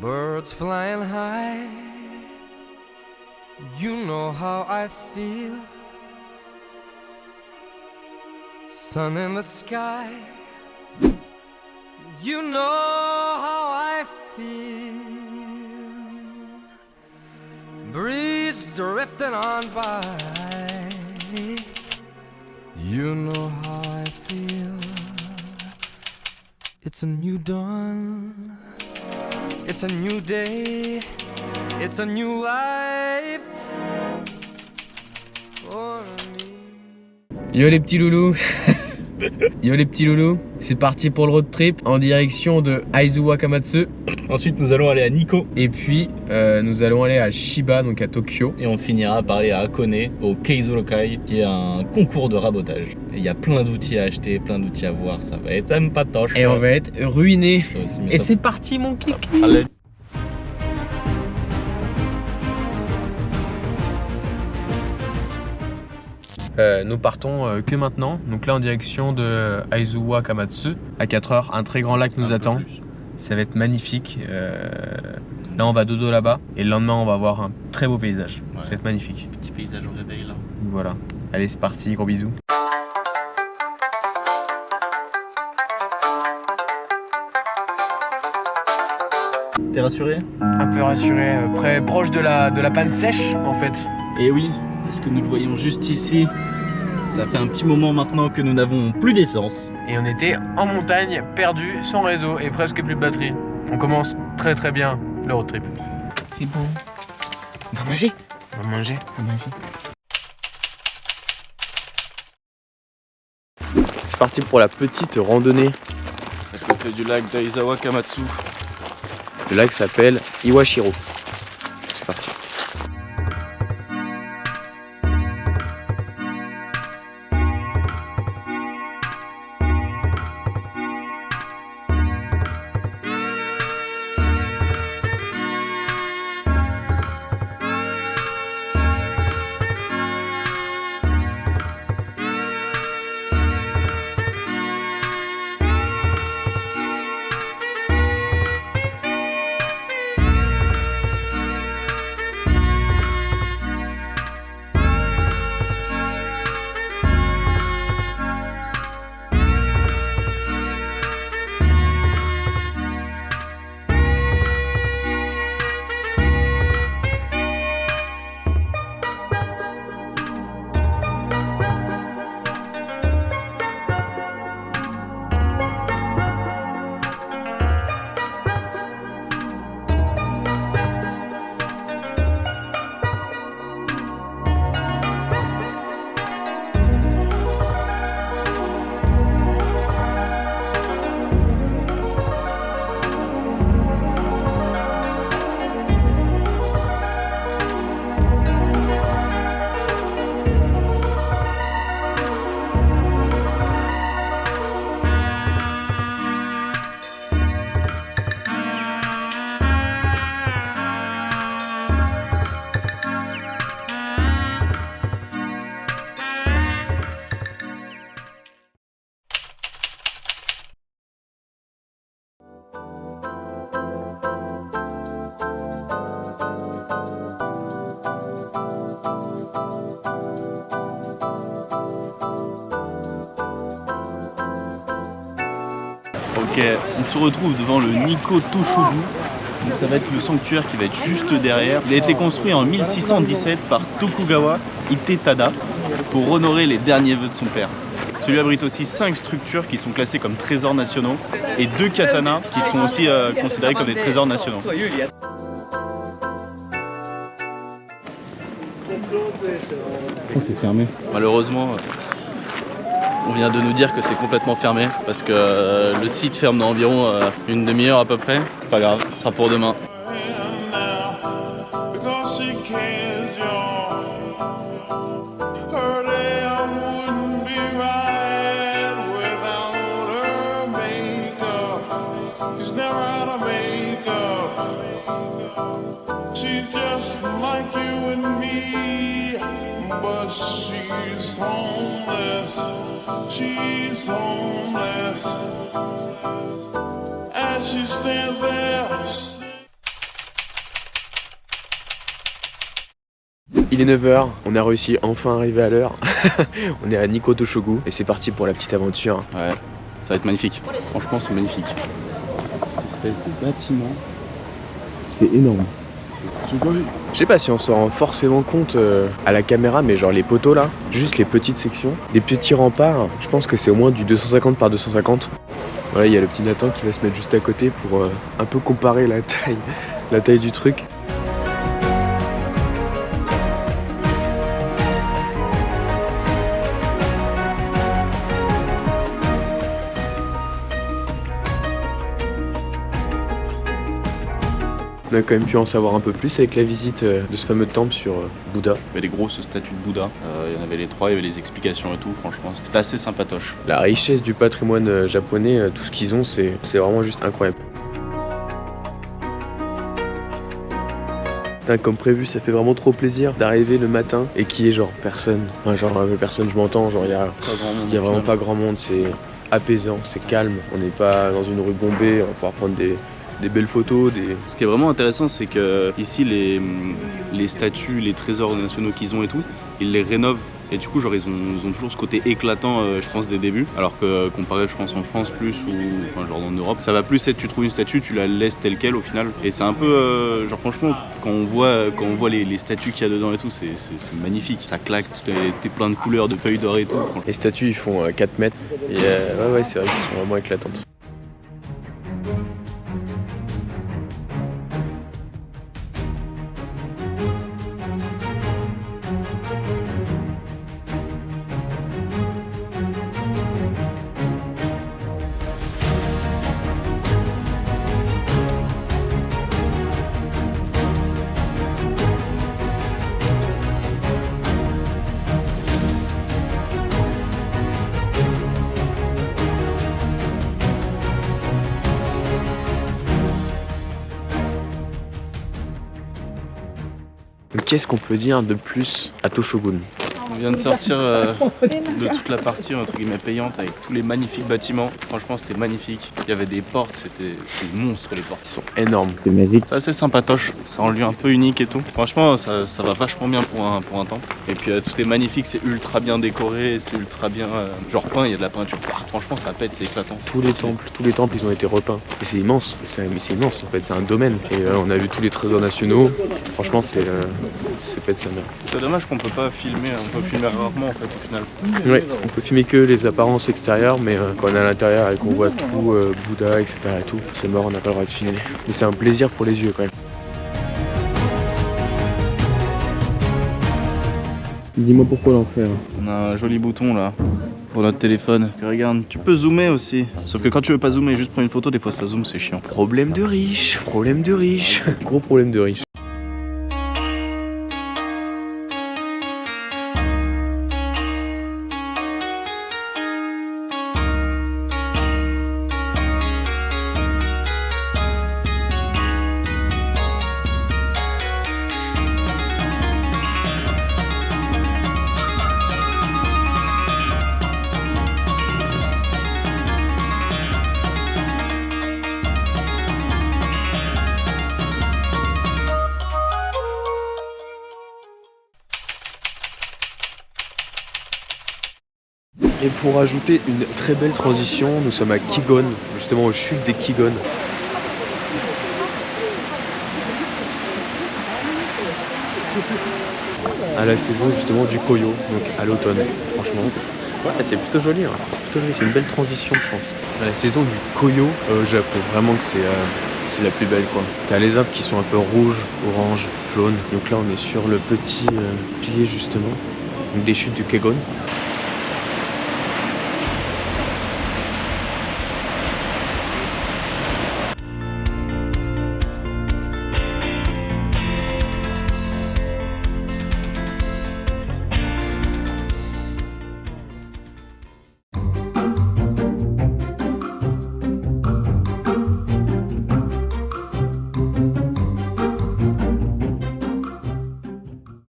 Birds flying high, you know how I feel. Sun in the sky, you know how I feel. Breeze drifting on by, you know how I feel. It's a new dawn, it's a new day, it's a new life for me. Yo les petits loulous. Yo les petits loulous, c'est parti pour le road trip en direction de Aizu Wakamatsu. Ensuite nous allons aller à Nikko. Et puis nous allons aller à Shiba, donc à Tokyo. Et on finira par aller à Hakone, au Keizo Lokai, qui est un concours de rabotage. Et il y a plein d'outils à acheter, plein d'outils à voir, ça va être un patoche. Et on va être ruinés. Et Ça... c'est parti mon kiki. Allez. Nous partons que maintenant, donc là en direction de Aizu Wakamatsu. À 4h, un très grand lac nous attend. Ça va être magnifique. Là on va dodo là-bas et le lendemain on va voir un très beau paysage. Ouais. Ça va être magnifique. Petit paysage au réveil là. Voilà. Allez c'est parti, gros bisous. T'es rassuré? Un peu rassuré, proche de la panne sèche en fait. Et oui, parce que nous le voyons juste ici. Ça fait un petit moment maintenant que nous n'avons plus d'essence. Et on était en montagne, perdu, sans réseau et presque plus de batterie. On commence très très bien le road trip. C'est bon. On va manger. On va manger. On va manger. C'est parti pour la petite randonnée. À côté du lac d'Aizu Wakamatsu. Le lac s'appelle Iwashiro. C'est parti. Ok, on se retrouve devant le Nikko Toshogu. Donc ça va être le sanctuaire qui va être juste derrière. Il a été construit en 1617 par Tokugawa Hidetada pour honorer les derniers vœux de son père. Celui abrite aussi 5 structures qui sont classées comme trésors nationaux et 2 katanas qui sont aussi considérés comme des trésors nationaux. Oh, c'est fermé. Malheureusement, on vient de nous dire que c'est complètement fermé parce que le site ferme dans environ une demi-heure à peu près. C'est pas grave, ce sera pour demain. She's homeless as she stands there. Il est 9h, on a réussi enfin à arriver à l'heure. On est à Nikko Toshogu et c'est parti pour la petite aventure. Ouais, ça va être magnifique. Franchement, c'est magnifique. Cette espèce de bâtiment, c'est énorme. Je sais pas si on se rend forcément compte à la caméra, mais genre les poteaux là, juste les petites sections, des petits remparts, je pense que c'est au moins du 250 par 250. Voilà, il y a le petit Nathan qui va se mettre juste à côté pour un peu comparer la taille du truc. On a quand même pu en savoir un peu plus avec la visite de ce fameux temple sur Bouddha. Il y avait des grosses statues de Bouddha, il y en avait les 3, il y avait les explications et tout, franchement c'était assez sympatoche. La richesse du patrimoine japonais, tout ce qu'ils ont, c'est vraiment juste incroyable. Putain, comme prévu, ça fait vraiment trop plaisir d'arriver le matin et qu'il y ait genre personne. Enfin genre personne, je m'entends, genre il y a vraiment pas grand monde, c'est apaisant, c'est calme. On n'est pas dans une rue bombée, on va pouvoir prendre des belles photos. Ce qui est vraiment intéressant, c'est que ici les statues, les trésors nationaux qu'ils ont et tout, ils les rénovent. Et du coup, genre ils ont toujours ce côté éclatant, je pense, des débuts. Alors que comparé, je pense, en France plus ou enfin, genre en Europe, ça va plus être tu trouves une statue, tu la laisses telle quelle au final. Et c'est un peu, genre franchement, quand on voit les statues qu'il y a dedans et tout, c'est magnifique. Ça claque, tout est plein de couleurs, de feuilles d'or et tout. Les statues, ils font 4 mètres. Et ouais, c'est vrai qu'ils sont vraiment éclatantes. Qu'est-ce qu'on peut dire de plus à Toshogun? On vient de sortir de toute la partie entre guillemets payante avec tous les magnifiques bâtiments. Franchement, c'était magnifique. Il y avait des portes, c'était monstre les portes. Ils sont énormes. C'est magique. C'est assez sympatoche. Ça rend le lieu un peu unique et tout. Franchement, ça va vachement bien pour un temple. Et puis tout est magnifique, c'est ultra bien décoré, c'est ultra bien genre peint. Il y a de la peinture partout. Franchement, ça pète, c'est éclatant. Tous les temples, ils ont été repeints. Et c'est immense. C'est immense en fait. C'est un domaine. Et on a vu tous les trésors nationaux. Franchement, c'est pète sa mère. C'est dommage qu'on peut pas filmer. On peut filmer rarement en fait au final. Ouais, on peut filmer que les apparences extérieures, mais quand on est à l'intérieur et qu'on voit tout, Bouddha, etc. et tout, c'est mort, on n'a pas le droit de filmer. Mais c'est un plaisir pour les yeux quand même. Dis-moi pourquoi l'enfer. On a un joli bouton là pour notre téléphone. Regarde, tu peux zoomer aussi. Sauf que quand tu veux pas zoomer, juste prendre une photo, des fois ça zoome, c'est chiant. Problème de riche, gros problème de riche. Et pour ajouter une très belle transition, nous sommes à Kigon, justement aux chutes des Kigon. À la saison justement du Koyo, donc à l'automne. Franchement, ouais, c'est plutôt joli, hein. C'est une belle transition je pense. À la saison du Koyo au Japon, vraiment que c'est la plus belle quoi. T'as les arbres qui sont un peu rouges, orange, jaune. Donc là on est sur le petit pilier justement, donc des chutes du Kigon.